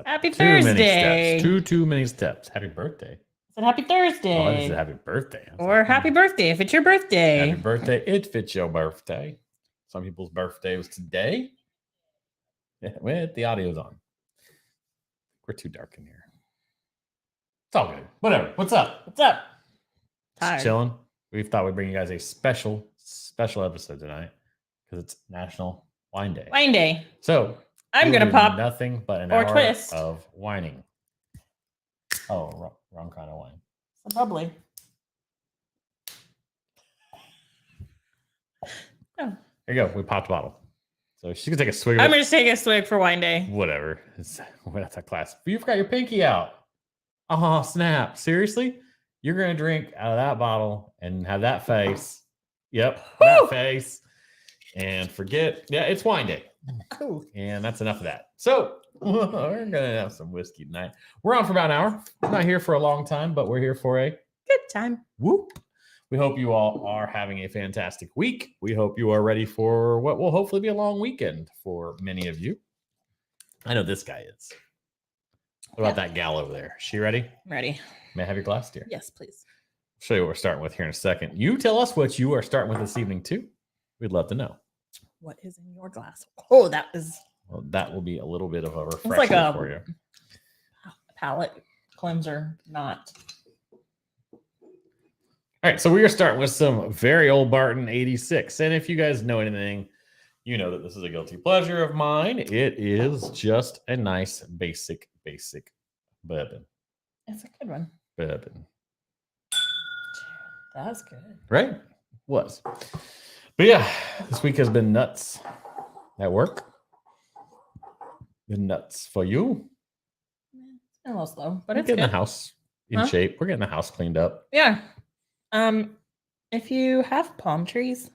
Happy Too many Thursday. steps. Too many steps. Happy birthday. Said happy Thursday. Oh, I said happy birthday. Or happy birthday if it's your birthday. Happy birthday if it's your birthday. Some people's birthday was today. Yeah, well, the audio's on. We're too dark in here. It's all good. Whatever. What's up? What's up? Just chilling. We thought we'd bring you guys a special episode tonight because it's National Wine Day. Wine Day. So I'm gonna pop nothing but an or hour twist of whining. Oh, wrong kind of wine. It's a bubbly. Oh. There you go. We popped a bottle. So she's gonna take a swig. I'm gonna take a swig for Wine Day. Whatever. That's a class. You forgot your pinky out. Oh snap! Seriously? You're gonna drink out of that bottle and have that face. Yep, that face. And forget. Yeah, it's Wine Day. Cool. And that's enough of that. So we're gonna have some whiskey tonight. We're on for about an hour. We're not here for a long time, but we're here for a good time. Whoop. We hope you all are having a fantastic week. We hope you are ready for what will hopefully be a long weekend for many of you. I know this guy is. What about that gal over there? Is she ready? I'm ready. May I have your glass, dear? Yes, please. I'll show you what we're starting with here in a second. You tell us what you are starting with this evening, too. We'd love to know. What is in your glass? Oh, that is... Well, that will be a little bit of a refresher like for you. Palate cleanser, not... All right, so we are starting with some very old Barton 86. And if you guys know anything, you know that this is a guilty pleasure of mine. It is just a nice, basic bourbon. It's a good one. Bourbon. That's good. Right? Was. But yeah, this week has been nuts at work. Been nuts for you. It's been a little slow, but it's getting good. The house in shape. We're getting the house cleaned up. Yeah. If you have palm trees,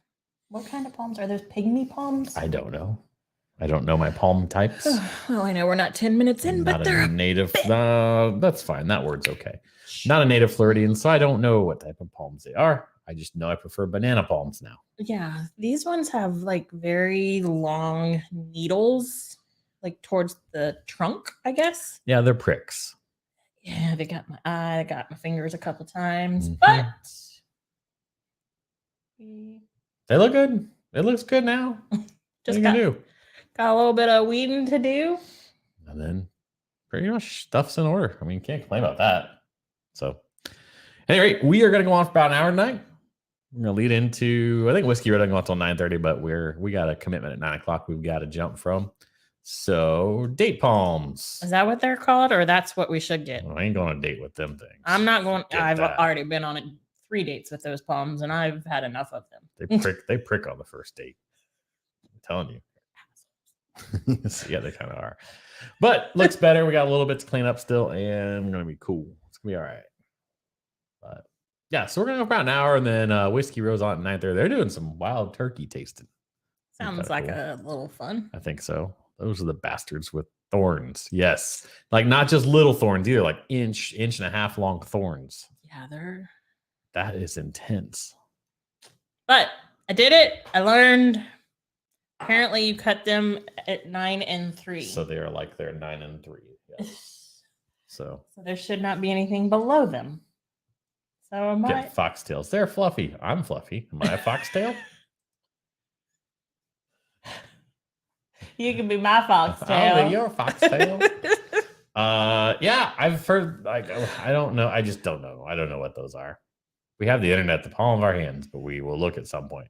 what kind of palms are those? Pygmy palms? I don't know. I don't know my palm types. Well, I know we're not 10 minutes in, but they're a native. That's fine. That word's okay. Not a native Floridian, so I don't know what type of palms they are. I just know I prefer banana palms now. Yeah, these ones have like very long needles, like towards the trunk, I guess. Yeah, they're pricks. Yeah, they got my eye, they got my fingers a couple times, but they look good. It looks good now. Just got a little bit of weeding to do. And then pretty much stuff's in order. I mean, you can't complain about that. So, at any rate, we are going to go on for about an hour tonight. We're going to lead into, I think Whiskey Red doesn't go until 9:30, but we got a commitment at 9 o'clock we've got to jump from. So, date palms. Is that what they're called, or that's what we should get? Well, I ain't going on a date with them things. I'm not going. I've already been on 3 dates with those palms, and I've had enough of them. They prick on the first date. I'm telling you. Yeah, they kind of are. But looks better. We got a little bit to clean up still, and we're going to be cool. It's going to be all right. But yeah, so we're going to go about an hour, and then Whiskey Rose on at 9:30. They're doing some wild turkey tasting. Sounds like cool. A little fun. I think so. Those are the bastards with thorns. Yes. Like not just little thorns either, like inch and a half long thorns. Yeah, that is intense. But I did it. I learned. Apparently you cut them at 9 and 3. So they are like they're 9 and 3. Yes. So there should not be anything below them. So am I? Get foxtails. They're fluffy. I'm fluffy. Am I a foxtail? You can be my foxtail. I'll be your foxtail. Yeah, I've heard, like, I don't know. I just don't know. I don't know what those are. We have the internet at the palm of our hands, but we will look at some point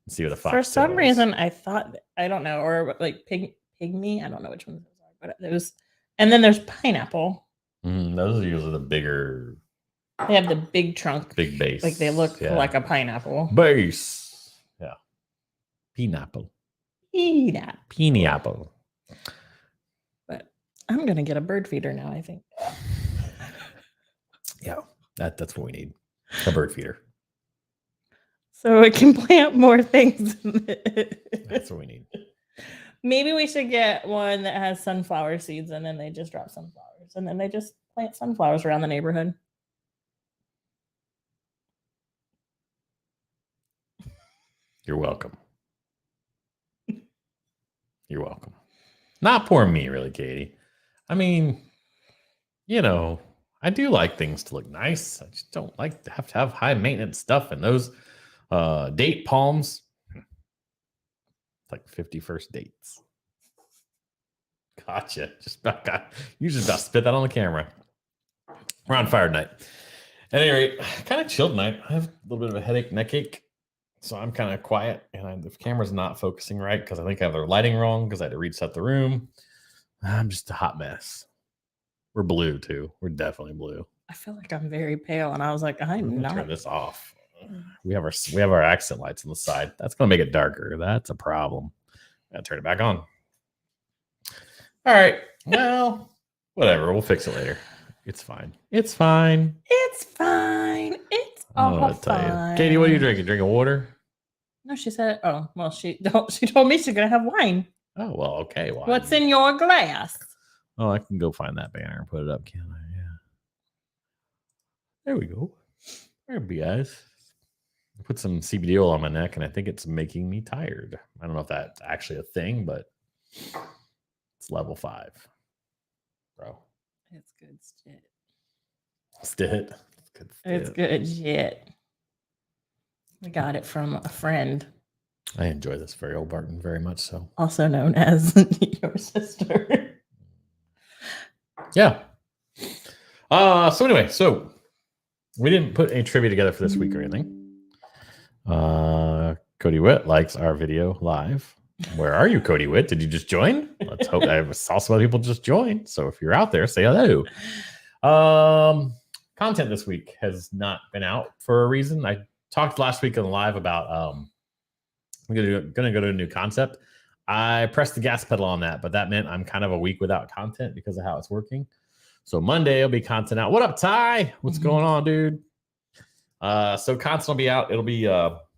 and see what a foxtail For some is. reason, I thought, I don't know, or like pygmy. I don't know which ones those are, but there's, and then there's pineapple. Those are usually the bigger. They have the big trunk, big base. Like they look like a pineapple. Base. Yeah. Pineapple. Pineapple. But I'm gonna get a bird feeder now, I think. Yeah, that's what we need. A bird feeder. So it can plant more things. That's what we need. Maybe we should get one that has sunflower seeds, and then they just drop sunflowers, and then they just plant sunflowers around the neighborhood. You're welcome. You're welcome. Not poor me, really, Katie. I mean, you know, I do like things to look nice. I just don't like to have high maintenance stuff. And those date palms, like 51st dates. Gotcha. You just about spit that on the camera. We're on fire tonight. At any rate, kind of chilled night. I have a little bit of a headache, neck ache. So I'm kind of quiet, and the camera's not focusing right because I think I have the lighting wrong because I had to reset the room. I'm just a hot mess. We're blue too. We're definitely blue. I feel like I'm very pale, and I was like, I'm not. Turn this off. We have our accent lights on the side. That's gonna make it darker. That's a problem. Gotta turn it back on. All right. Well, whatever. We'll fix it later. It's fine. It's fine. It's fine. It's all fine. Katie, what are you drinking? Drinking water? No, she said. Oh, well, she told me she's gonna have wine. Oh well, okay. Wine. What's in your glass? Oh, I can go find that banner and put it up, can't I? Yeah. There we go. There we go, guys. I put some CBD oil on my neck, and I think it's making me tired. I don't know if that's actually a thing, but it's level 5, bro. It's good shit. Stit. It's good shit. I got it from a friend. I enjoy this very old Barton very much so. Also known as your sister. Yeah. So anyway, we didn't put a trivia together for this week or anything. Cody Witt likes our video live. Where are you, Cody Witt? Did you just join? Let's hope. I saw some other people just join. So if you're out there, say hello. Content this week has not been out for a reason. I talked last week on the live about I'm gonna go to a new concept. I pressed the gas pedal on that, but that meant I'm kind of a week without content because of how it's working. So Monday will be content out. What up, Ty? What's going on, dude? So content will be out. It'll be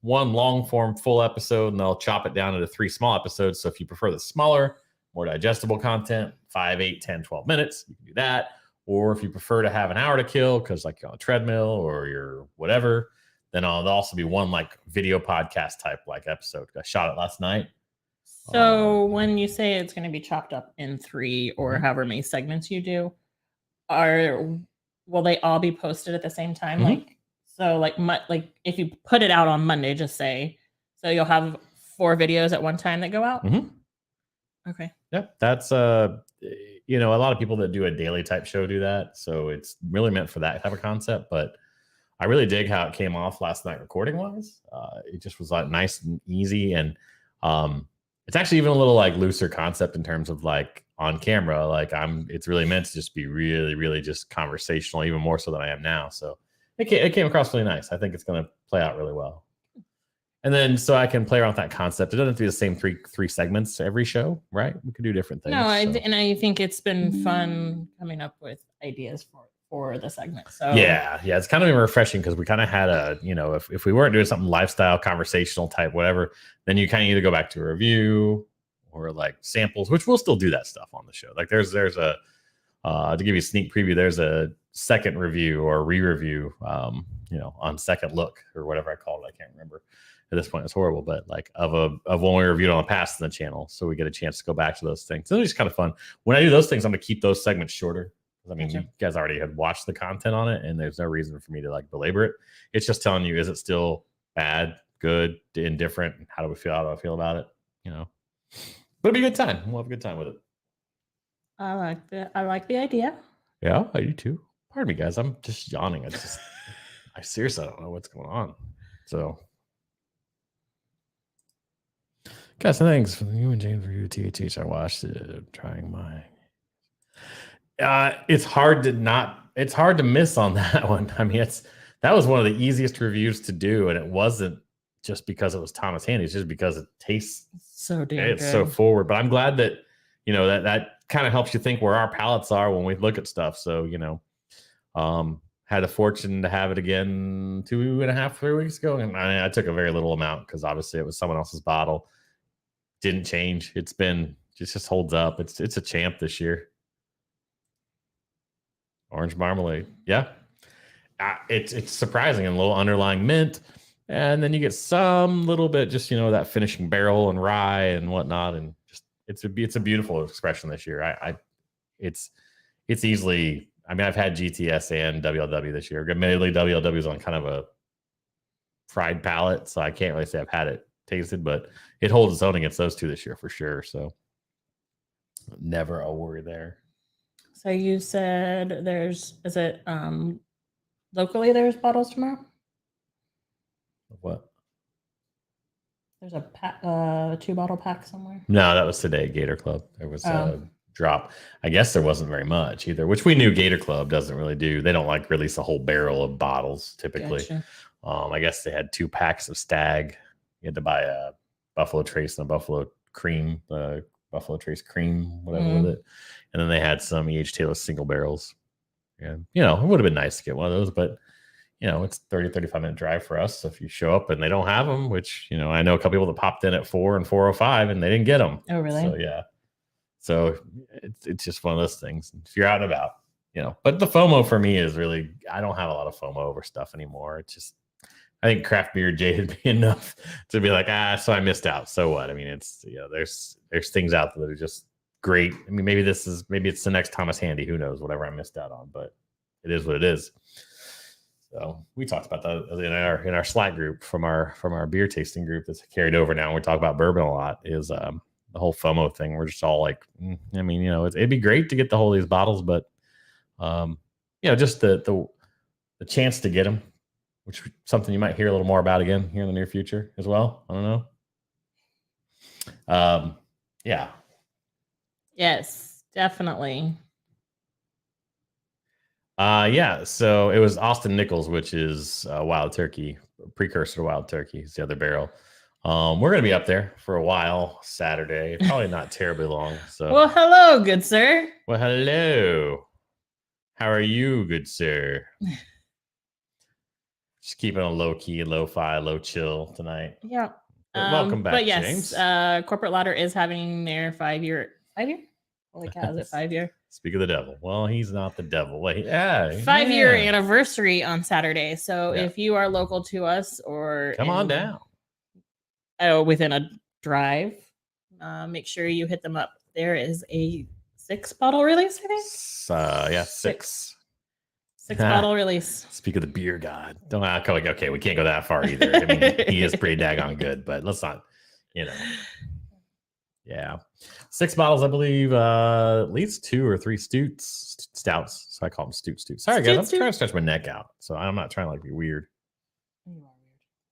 one long form full episode, and they'll chop it down into 3 small episodes. So if you prefer the smaller, more digestible content, 5, 8, 10, 12 minutes, you can do that. Or if you prefer to have an hour to kill because like you're on a treadmill or you're whatever, then there'll also be one like video podcast type like episode. I shot it last night. So when you say it's going to be chopped up in 3 or however many segments you do, will they all be posted at the same time? Mm-hmm. Like if you put it out on Monday, just say, so you'll have 4 videos at one time that go out. Mm-hmm. Okay. Yep. That's a lot of people that do a daily type show do that. So it's really meant for that type of concept, but I really dig how it came off last night recording wise. It just was like nice and easy. And it's actually even a little like looser concept in terms of like on camera. Like it's really meant to just be really, really just conversational, even more so than I am now. So it came across really nice. I think it's going to play out really well. And then so I can play around with that concept. It doesn't have to be the same three segments to every show, right? We could do different things. No, and I think it's been fun coming up with ideas for the segment. So yeah, it's kind of been refreshing because we kind of had if we weren't doing something lifestyle, conversational type, whatever, then you kind of either go back to a review or like samples, which we'll still do that stuff on the show. Like there's a to give you a sneak preview, there's a second review or re-review, on Second Look or whatever I call it. I can't remember. At this point, it's horrible, but like of when we reviewed on the past in the channel, so we get a chance to go back to those things. So it's just kind of fun. When I do those things, I'm gonna keep those segments shorter I mean, Gotcha. you guys already had watched the content on it, and there's no reason for me to like belabor it. It's just telling you, is it still bad, good, indifferent? How do we feel? How do I feel about it? You know, but it'll be a good time. We'll have a good time with it. I like the idea. Yeah, I do too. Pardon me, guys. I'm just yawning. I seriously don't know what's going on. So, guys, thanks for you and James for you. THH. I watched it. I'm trying my. It's hard to miss on that one. I mean, that was one of the easiest reviews to do, and it wasn't just because it was Thomas Handy. It's just because it tastes So damn it's good. so forward. But I'm glad that that kind of helps you think where our palates are when we look at stuff. So had the fortune to have it again 2.5, 3 weeks ago, and I took a very little amount because obviously it was someone else's bottle. Didn't change. It just holds up. It's a champ this year. Orange marmalade. Yeah. It's surprising, and a little underlying mint. And then you get some little bit just, that finishing barrel and rye and whatnot. And just, it's a beautiful expression this year. It's easily, I mean, I've had GTS and WLW this year. Admittedly, WLW is on kind of a fried palate, so I can't really say I've had it tasted, but it holds its own against those two this year for sure. So never a worry there. So you said locally there's bottles tomorrow? What? There's a 2-bottle pack somewhere. No, that was today, Gator Club. There was a drop. I guess there wasn't very much either, which we knew Gator Club doesn't really do. They don't like release a whole barrel of bottles typically. Gotcha. I guess they had 2 packs of Stag. You had to buy a Buffalo Trace and a Buffalo Cream, Buffalo Trace Cream, whatever with it. And then they had some E.H. Taylor single barrels. And, it would have been nice to get one of those, but, it's 30, 35-minute drive for us. So if you show up and they don't have them, which, I know a couple people that popped in at 4 and 4:05 and they didn't get them. Oh, really? So, yeah. So it's just one of those things. If you're out and about, but the FOMO for me is really, I don't have a lot of FOMO over stuff anymore. It's just, I think craft beer jaded me enough to be like, so I missed out. So what? I mean, it's, there's things out there that are just great. I mean, maybe it's the next Thomas Handy, who knows, whatever I missed out on, but it is what it is. So we talked about that in our Slack group from our beer tasting group that's carried over now. And we talk about bourbon a lot is, the whole FOMO thing. We're just all like, I mean, it'd be great to get the whole of these bottles, but, just the chance to get them, which is something you might hear a little more about again here in the near future as well. I don't know. Yeah. Yes, definitely. Yeah. So it was Austin Nichols, which is Wild Turkey, precursor to Wild Turkey. It's the other barrel. We're going to be up there for a while Saturday, probably not terribly long. So, well, hello, good sir. Well, hello. How are you, good sir? Just keeping a low key, low-fi, low chill tonight. Yeah. Welcome back, but yes, James. Corporate Ladder is having their 5-year. Holy cow, is it 5-year? Speak of the devil. Well, he's not the devil. Wait, yeah. 5-year anniversary on Saturday. So if you are local to us or come on down. Within a drive, make sure you hit them up. There is a 6-bottle release, I think. 6 bottle release. Speak of the beer god. Don't okay, we can't go that far either. I mean, he is pretty daggone good, but let's not, Yeah. 6 bottles, I believe, at least 2 or 3 stouts. So I call them stouts. Sorry, guys. I'm trying to stretch my neck out. So I'm not trying to be weird. You are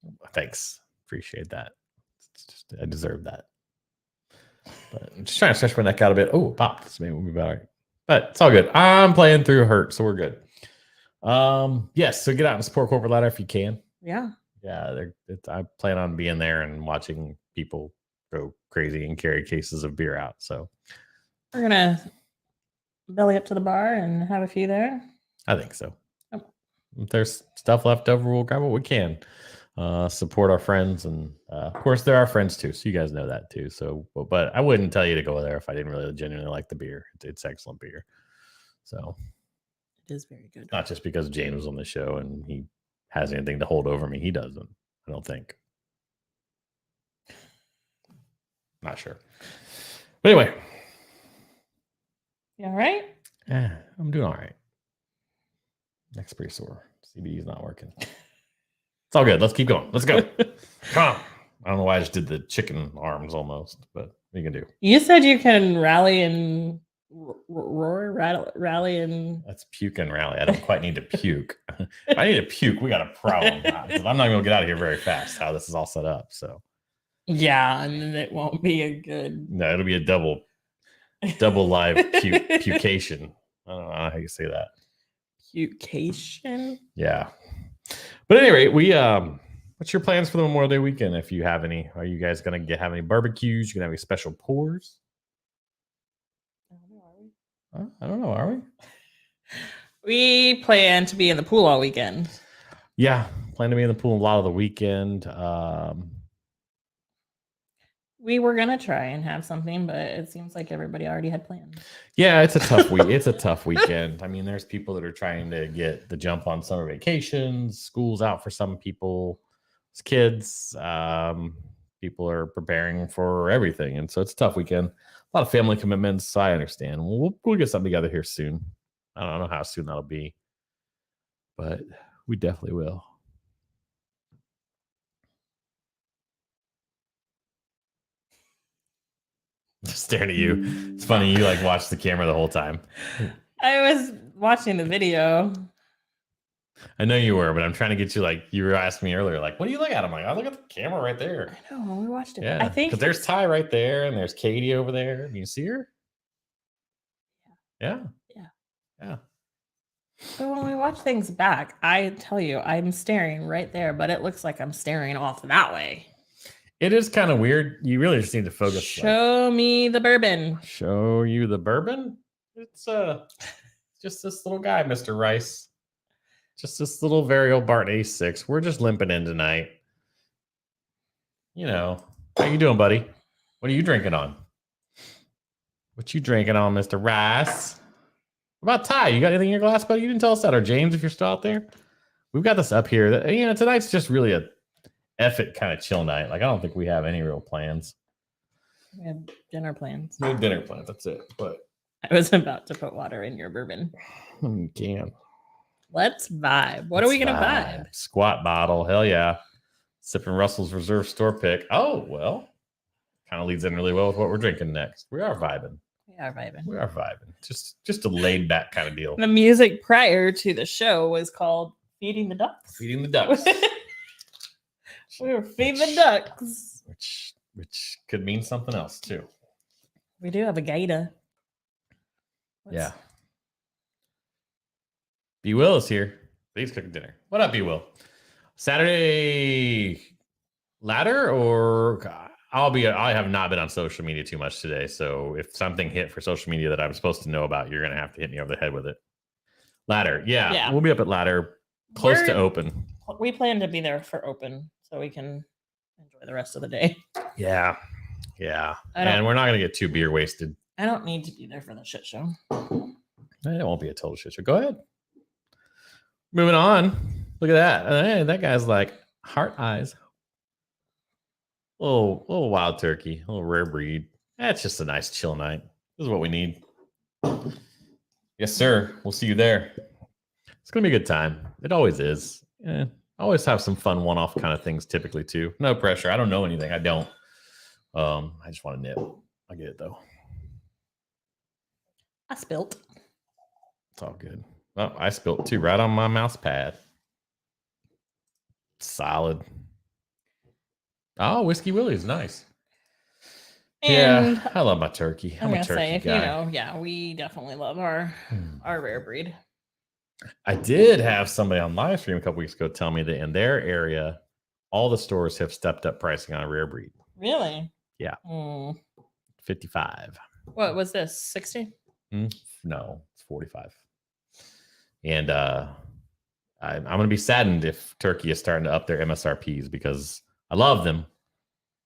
weird. Thanks. Appreciate that. I deserve that. But I'm just trying to stretch my neck out a bit. Oh, popped. So maybe we'll be better. But it's all good. I'm playing through hurt, so we're good. Yes, so get out and support Corporate Ladder if you can. Yeah. I plan on being there and watching people go crazy and carry cases of beer out. So we're gonna belly up to the bar and have a few there. I think so. Oh. If there's stuff left over, we'll grab what we can. Support our friends, and of course they're our friends too, so you guys know that too. So but I wouldn't tell you to go there if I didn't really genuinely like the beer. It's excellent beer. So it is very good. Not just because James was on the show and he has anything to hold over me. He doesn't, I don't think. Not sure. But anyway. You all right? I'm doing all right. Neck's pretty sore. CBD is not working. It's all good. Let's keep going. Let's go. Come on. I don't know why I just did the chicken arms almost, but what are you gonna do? You said you can rally and roar, rally and. That's puke and rally. I don't quite need to puke. If I need to puke, we got a problem. I'm not gonna get out of here very fast. How this is all set up. So Yeah, and it won't be a good. no, it'll be a double live pucation. I don't know how you say that. Pucation. Yeah. But at any rate, we what's your plans for the Memorial Day weekend if you have any? Are you guys gonna have any barbecues? You gonna have any special pours? I don't know. Are we? We plan to be in the pool all weekend. Yeah, plan to be in the pool a lot of the weekend. We were gonna try and have something, but it seems like everybody already had plans. Yeah, it's a tough week. It's a tough weekend. I mean, there's people that are trying to get the jump on summer vacations. School's out for some people. It's kids. People are preparing for everything, and so it's a tough weekend. A lot of family commitments. So I understand. We'll get something together here soon. I don't know how soon that'll be, but we definitely will. Just staring at you. It's funny. You like watch the camera the whole time. I was watching the video. I know you were, but I'm trying to get you like you were asking me earlier. Like, what do you look at? I'm like, I look at the camera right there. I know we watched it. Yeah, I think because there's Ty right there, and there's Katie over there. You see her? Yeah. But when we watch things back, I tell you, I'm staring right there, but it looks like I'm staring off that way. It is kind of weird. You really just need to focus. Show me the bourbon. Show you the bourbon? It's just this little guy, Mr. Rice. Just this little very old Bart A6. We're just limping in tonight. You know. How you doing, buddy? What are you drinking on? What you drinking on, Mr. Rice? What about Ty? You got anything in your glass, buddy? You didn't tell us that. Or James, if you're still out there. We've got this up here. Tonight's just really a effort kind of chill night. Like, I don't think we have any real plans. We have dinner plans. No dinner plans. That's it. But I was about to put water in your bourbon. You can. Let's vibe. What are we going to vibe? Squat bottle. Hell yeah. Sipping Russell's Reserve store pick. Oh, well. Kind of leads in really well with what we're drinking next. We are vibing. We are vibing. Just a laid back kind of deal. The music prior to the show was called Feeding the Ducks. Feeding the ducks. We were feeding the ducks. Which could mean something else too. We do have a gator. Yeah. B. Will is here. He's cooking dinner. What up, B. Will? Saturday ladder or I have not been on social media too much today. So if something hit for social media that I'm supposed to know about, you're gonna have to hit me over the head with it. Ladder. Yeah. We'll be up at ladder close to open. We plan to be there for open so we can enjoy the rest of the day. Yeah. And we're not gonna get too beer wasted. I don't need to be there for the shit show. It won't be a total shit show. Go ahead. Moving on. Look at that. Hey, that guy's like heart eyes. Little wild turkey, a little rare breed. That's just a nice chill night. This is what we need. Yes, sir. We'll see you there. It's gonna be a good time. It always is. Yeah. Always have some fun one-off kind of things typically too. No pressure. I don't know anything. I don't. I just want to nip. I get it though. I spilt. It's all good. Oh, I spilt too, right on my mouse pad. Solid. Oh, Whiskey Willie's nice. And yeah, I love my turkey. I'm a turkey guy. We definitely love our rare breed. I did have somebody on live stream a couple weeks ago tell me that in their area, all the stores have stepped up pricing on a rare breed. Really? Yeah. 55. What was this? 60? No, it's 45. And I'm going to be saddened if turkey is starting to up their MSRPs because I love them.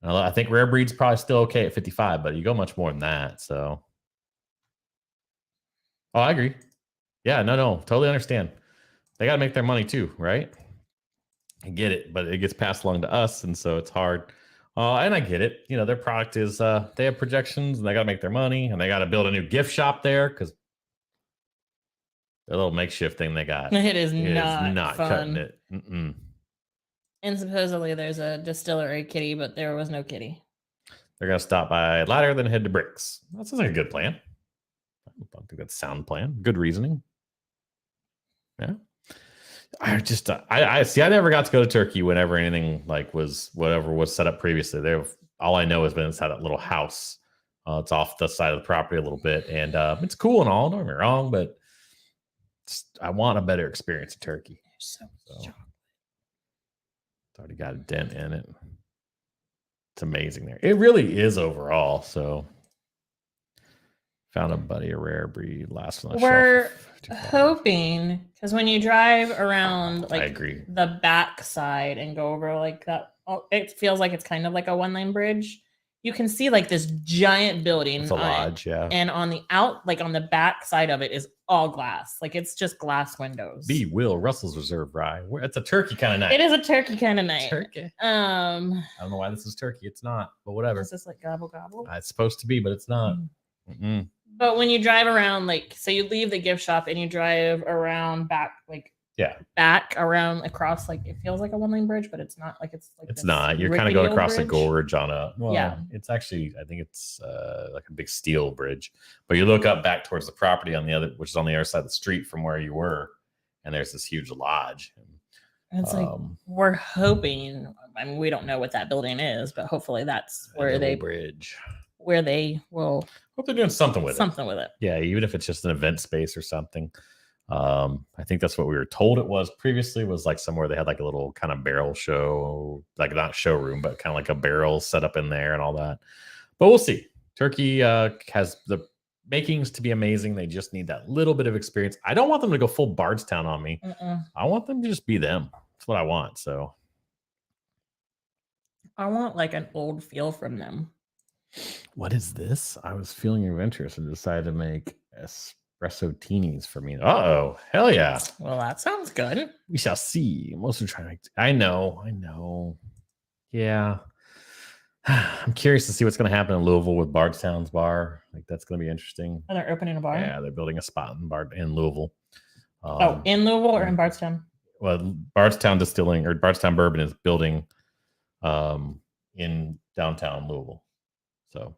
I think rare breed's probably still okay at 55, but you go much more than that. So, I agree. Yeah, no, totally understand. They got to make their money too, right? I get it, but it gets passed along to us, and so it's hard. And I get it. Their product is they have projections, and they got to make their money, and they got to build a new gift shop there because The little makeshift thing they got. It is It not cutting fun. it. Mm-mm. And supposedly there's a distillery kitty, but there was no kitty. They're gonna stop by ladder, then head to bricks. That sounds like a good plan. I think that's a sound plan. Good reasoning. Yeah. I just I see. I never got to go to Turkey whenever anything like was whatever was set up previously. There, all I know has been inside that little house. It's off the side of the property a little bit, and it's cool and all. Don't get me wrong, but I want a better experience in Turkey. So it's already got a dent in it. It's amazing there. It really is overall. So found a buddy, a rare breed, last one. We're hoping, because when you drive around like I agree. the back side and go over like that, it feels like it's kind of like a one-lane bridge. You can see like this giant building. It's a lodge, yeah. And on the like on the back side of it is all glass. Like it's just glass windows. B. Will Russell's Reserve Rye. It's a turkey kind of night. It is a turkey kind of night. Turkey. I don't know why this is turkey. It's not, but whatever. Is this like gobble gobble? It's supposed to be, but it's not. Mm-mm. But when you drive around, like, so you leave the gift shop and you drive around back, like, back around across, like, it feels like a one-lane bridge, but it's not. Like, it's like it's not. You're kind of going across a gorge on a. Well, yeah. It's actually, I think it's like a big steel bridge. But you look up back towards the property on the other, which is on the other side of the street from where you were, and there's this huge lodge. And it's like we're hoping. I mean, we don't know what that building is, but hopefully that's where where they will. Hope they're doing something with it. Yeah, even if it's just an event space or something. I think that's what we were told it was previously, was like somewhere they had like a little kind of barrel show, like not showroom, but kind of like a barrel set up in there and all that. But we'll see. Turkey has the makings to be amazing. They just need that little bit of experience. I don't want them to go full Bardstown on me. I want them to just be them. That's what I want. So I want like an old feel from them. What is this? I was feeling adventurous and decided to make espresso teenies for me. Uh-oh. Hell yeah. Well, that sounds good. We shall see. I'm also trying to I know. Yeah. I'm curious to see what's going to happen in Louisville with Bardstown's bar. Like, that's going to be interesting. Oh, they're opening a bar? Yeah, they're building a spot in Louisville. In Louisville or in Bardstown? Well, Bardstown Distilling or Bardstown Bourbon is building in downtown Louisville. So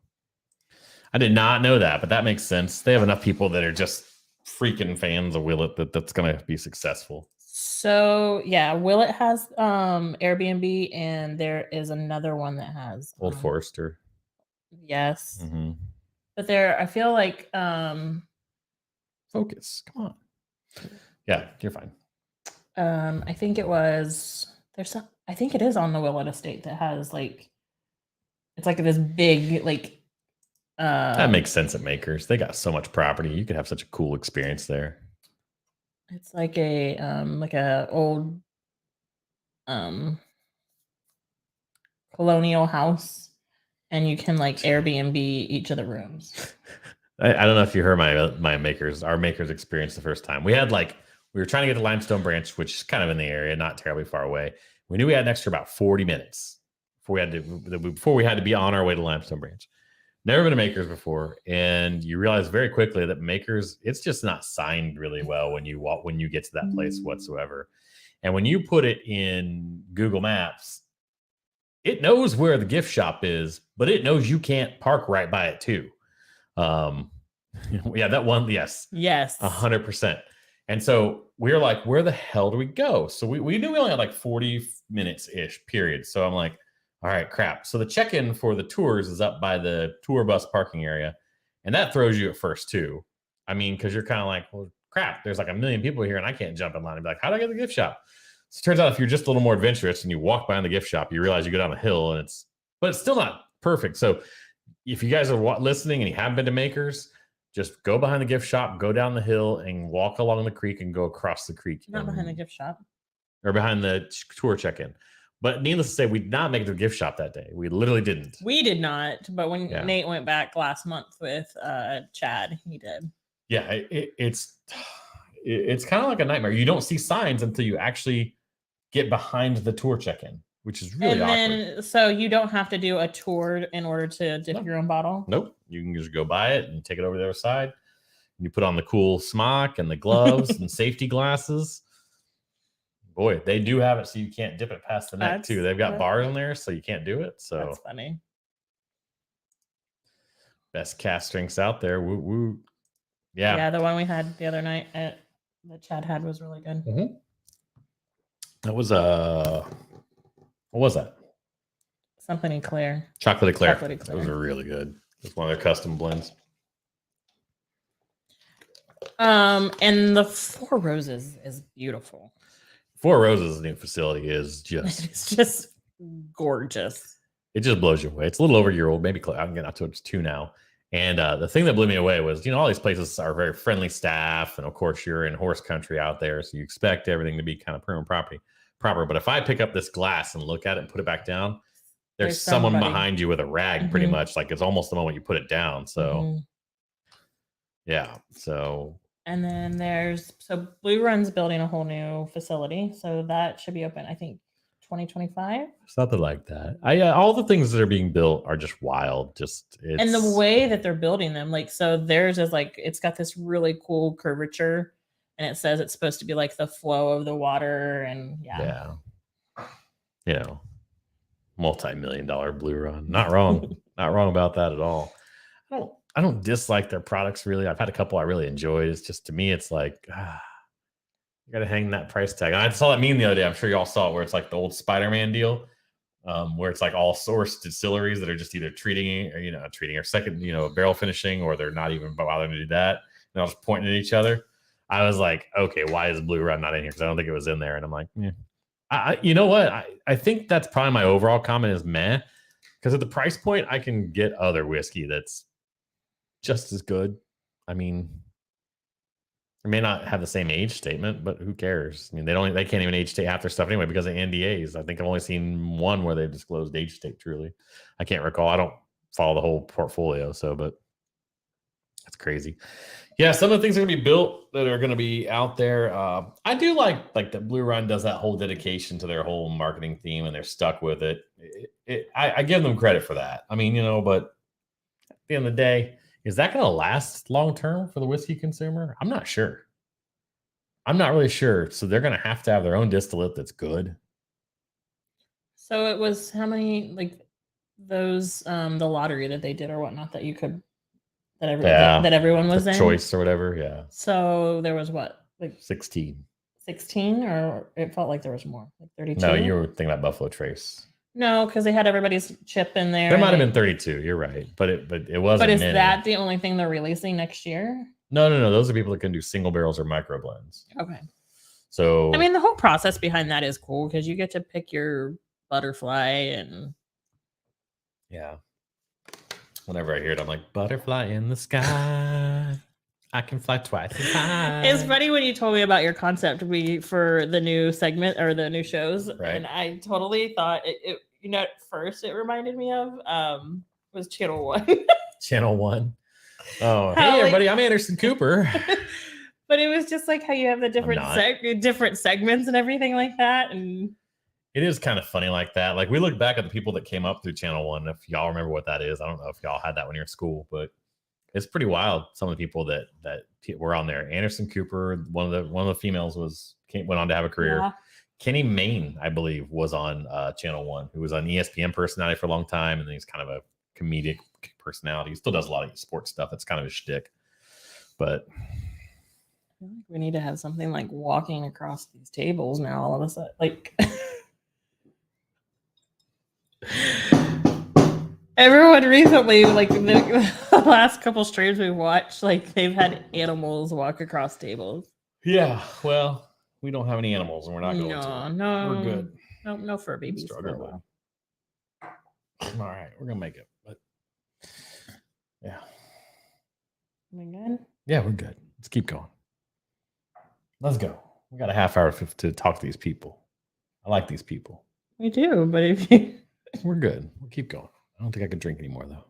I did not know that, but that makes sense. They have enough people that are just freaking fans of Willet that's going to be successful. So yeah, Willet has Airbnb, and there is another one that has Old Forester. Yes. Mm-hmm. But I feel like focus. Come on. Yeah, you're fine. I think it was I think it is on the Willet estate that has like, it's like this big like that makes sense at Makers. They got so much property. You could have such a cool experience there. It's like a old colonial house, and you can like Airbnb each of the rooms. I don't know if you heard our Makers experience the first time. We were trying to get to Limestone Branch, which is kind of in the area, not terribly far away. We knew we had an extra about 40 minutes before we had to be on our way to Limestone Branch. Never been to Makers before, and you realize very quickly that Makers, it's just not signed really well when you get to that place whatsoever. And when you put it in Google Maps, it knows where the gift shop is, but it knows you can't park right by it too. Yeah, that one, yes, 100%. And so we were like, where the hell do we go? So we knew we only had like 40 minutes ish period. So I'm like, all right, crap. So the check-in for the tours is up by the tour bus parking area. And that throws you at first too. I mean, because you're kind of like, well, crap, there's like a million people here and I can't jump in line and be like, how do I get to the gift shop? So it turns out if you're just a little more adventurous and you walk behind the gift shop, you realize you go down a hill but it's still not perfect. So if you guys are listening and you haven't been to Makers, just go behind the gift shop, go down the hill and walk along the creek and go across the creek. Not behind the gift shop. Or behind the tour check-in. But needless to say, we did not make it to the gift shop that day. We literally didn't. We did not. But when Nate went back last month with Chad, he did. Yeah, it's kind of like a nightmare. You don't see signs until you actually get behind the tour check-in, which is really awkward. So you don't have to do a tour in order to dip your own bottle? Nope. You can just go buy it and take it over the other side. You put on the cool smock and the gloves and safety glasses. Boy, they do have it so you can't dip it past the neck too. They've got bars in there so you can't do it. So that's funny. Best cast drinks out there. Woo woo. Yeah, the one we had the other night that Chad had was really good. Mm-hmm. That was what was that? Something eclair. Chocolate eclair. Chocolate eclair. Those are really good. It's one of their custom blends. And the Four Roses is beautiful. Four Roses' new facility is just it's just gorgeous. It just blows you away. It's a little over a year old, maybe I'm getting out to it's 2 now. And the thing that blew me away was, you know, all these places are very friendly staff, and of course you're in horse country out there, so you expect everything to be kind of prim and proper. But if I pick up this glass and look at it and put it back down, there's someone behind you with a rag, pretty much. Like it's almost the moment you put it down. So yeah. So and then there's Blue Run's building a whole new facility, so that should be open, I think, 2025. Something like that. All the things that are being built are just wild. And the way that they're building them, like, so theirs is like, it's got this really cool curvature, and it says it's supposed to be like the flow of the water, and yeah. You know, multi-million-dollar Blue Run. Not wrong. Not wrong about that at all. I don't dislike their products really. I've had a couple I really enjoyed. It's just, to me, it's like, you got to hang that price tag. And I saw that meme the other day. I'm sure you all saw it, where it's like the old Spider-Man deal, where it's like all sourced distilleries that are just either treating or second, barrel finishing, or they're not even bothering to do that. And I was pointing at each other. I was like, okay, why is Blue Run not in here? Because I don't think it was in there. And I'm like, you know what? I think that's probably my overall comment is meh. Because at the price point, I can get other whiskey that's just as good. I mean, it may not have the same age statement, but who cares? I mean, they can't even age state half their stuff anyway because of NDAs. I think I've only seen one where they've disclosed age state truly. I can't recall. I don't follow the whole portfolio, but that's crazy. Yeah, some of the things are going to be built that are going to be out there. I do like that Blue Run does that whole dedication to their whole marketing theme, and they're stuck with it. I give them credit for that. I mean, but at the end of the day, is that going to last long term for the whiskey consumer? I'm not sure. I'm not really sure. So they're going to have their own distillate that's good. So it was how many, like, those the lottery that they did or whatnot that you could that everyone was in choice or whatever. Yeah. So there was what, like 16, or it felt like there was more, like 32. No, you were thinking about Buffalo Trace. No, because they had everybody's chip in there. There might have been 32. You're right, but it wasn't. But is that the only thing they're releasing next year? No. Those are people that can do single barrels or micro blends. Okay. So I mean, the whole process behind that is cool because you get to pick your butterfly and. Yeah. Whenever I hear it, I'm like, butterfly in the sky. I can fly twice as high. It's funny when you told me about your concept for the new segment or the new shows, right. And I totally thought it at first it reminded me of was Channel 1. Channel 1. Oh, hey everybody, I'm Anderson Cooper. But it was just like how you have the different segments and everything like that, and it is kind of funny like that. Like we look back at the people that came up through Channel 1. If y'all remember what that is, I don't know if y'all had that when you were in school, but it's pretty wild. Some of the people that were on there. Anderson Cooper, one of the females went on to have a career. Yeah. Kenny Mayne, I believe, was on Channel 1, who was on ESPN personality for a long time, and then he's kind of a comedic personality. He still does a lot of sports stuff. It's kind of a shtick. But I feel like we need to have something like walking across these tables now all of a sudden. Like everyone recently, like the last couple streams we watched, like they've had animals walk across tables. Yeah, well, we don't have any animals, and we're not going to. No, we're good. No fur babies for a while. All right, we're gonna make it, but yeah, we good? Yeah, we're good. Let's keep going. Let's go. We got a half hour to talk to these people. I like these people. We do, but if you... We're good. We'll keep going. I don't think I can drink anymore, though.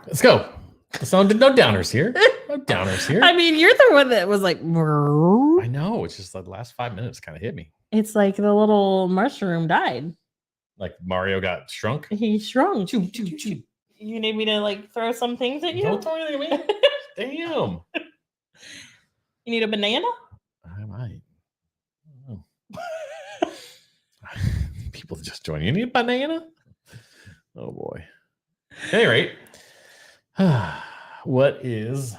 Let's go. So no downers here. No downers here. I mean, you're the one that was like... I know. It's just like the last 5 minutes kind of hit me. It's like the little mushroom died. Like Mario got shrunk? He shrunk. You need me to like throw some things at you? Don't throw anything at me. Damn. You need a banana? I might. Oh. People just join you. Need a banana? Oh boy. At any rate, what is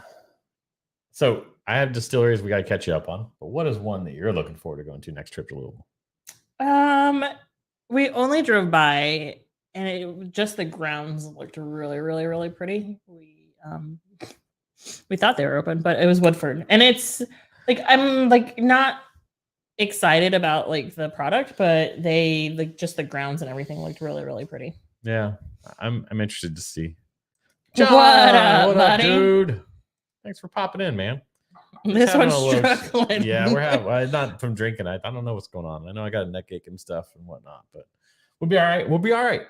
so I have distilleries we got to catch you up on, but what is one that you're looking forward to going to next trip to Louisville? We only drove by and just the grounds looked really, really, really pretty. We thought they were open, but it was Woodford. And it's like I'm like not excited about like the product, but they like just the grounds and everything looked really, really pretty. Yeah, I'm interested to see. John, what up, buddy? Dude? Thanks for popping in, man. This one's struggling. Yeah, we're having not from drinking. I don't know what's going on. I know I got a neck ache and stuff and whatnot, but we'll be all right. We'll be all right.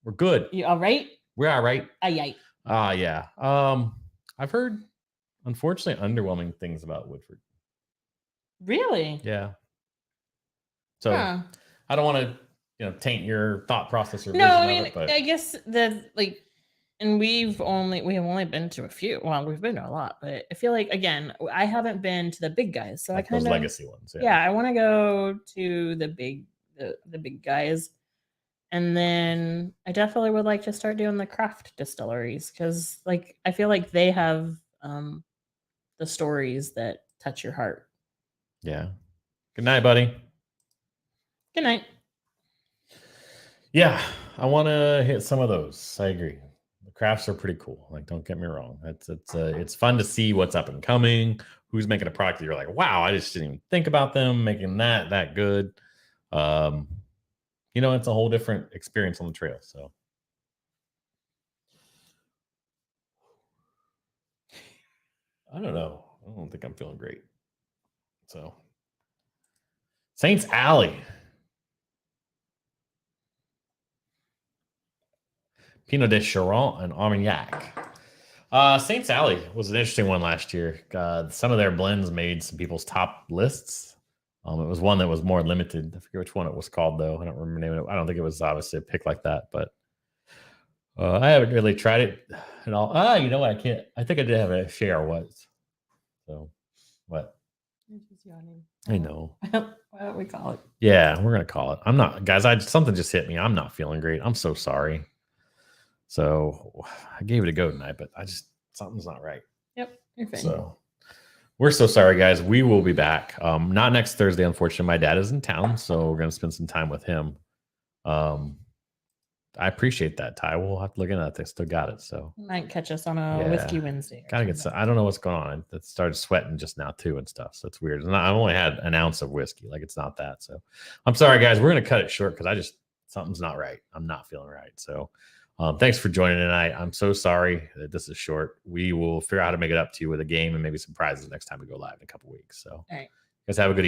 We're good. You all right? We're all right. Aye. Yeah. I've heard unfortunately underwhelming things about Woodford. Really? Yeah. So I don't want to, taint your thought process or no. I mean, it, but I guess and we have only been to a few. Well, we've been to a lot, but I feel like again, I haven't been to the big guys, so like I kind of those legacy ones. Yeah, I want to go to the big guys, and then I definitely would like to start doing the craft distilleries because, like, I feel like they have the stories that touch your heart. Yeah. Good night, buddy. Good night. Yeah, I want to hit some of those. I agree. The crafts are pretty cool. Like, don't get me wrong. It's fun to see what's up and coming. Who's making a product that you're like, wow, I just didn't even think about them making that good. It's a whole different experience on the trail. So, I don't know. I don't think I'm feeling great. So, Saints Alley. Pinot de Chiron and Armagnac. Saints Alley was an interesting one last year. Some of their blends made some people's top lists. It was one that was more limited. I forget which one it was called, though. I don't remember the name of it. I don't think it was obviously a pick like that, but I haven't really tried it at all. You know what? I can't. I think I did have a share once. So, what? I know. What do we call it? Yeah, we're gonna call it. I'm not, guys. Something just hit me. I'm not feeling great. I'm so sorry. So I gave it a go tonight, but something's not right. Yep, you're fine. So we're so sorry, guys. We will be back. Not next Thursday, unfortunately. My dad is in town, so we're gonna spend some time with him. I appreciate that, Ty. We'll have to look into that. They still got it. So might catch us on a whiskey Wednesday. Gotta get some. I don't know what's going on. It started sweating just now too and stuff. So it's weird. I've only had an ounce of whiskey. Like, it's not that. So I'm sorry, guys. We're gonna cut it short because something's not right. I'm not feeling right. So thanks for joining tonight. I'm so sorry that this is short. We will figure out how to make it up to you with a game and maybe some prizes next time we go live in a couple weeks. So, all right, guys, have a good evening.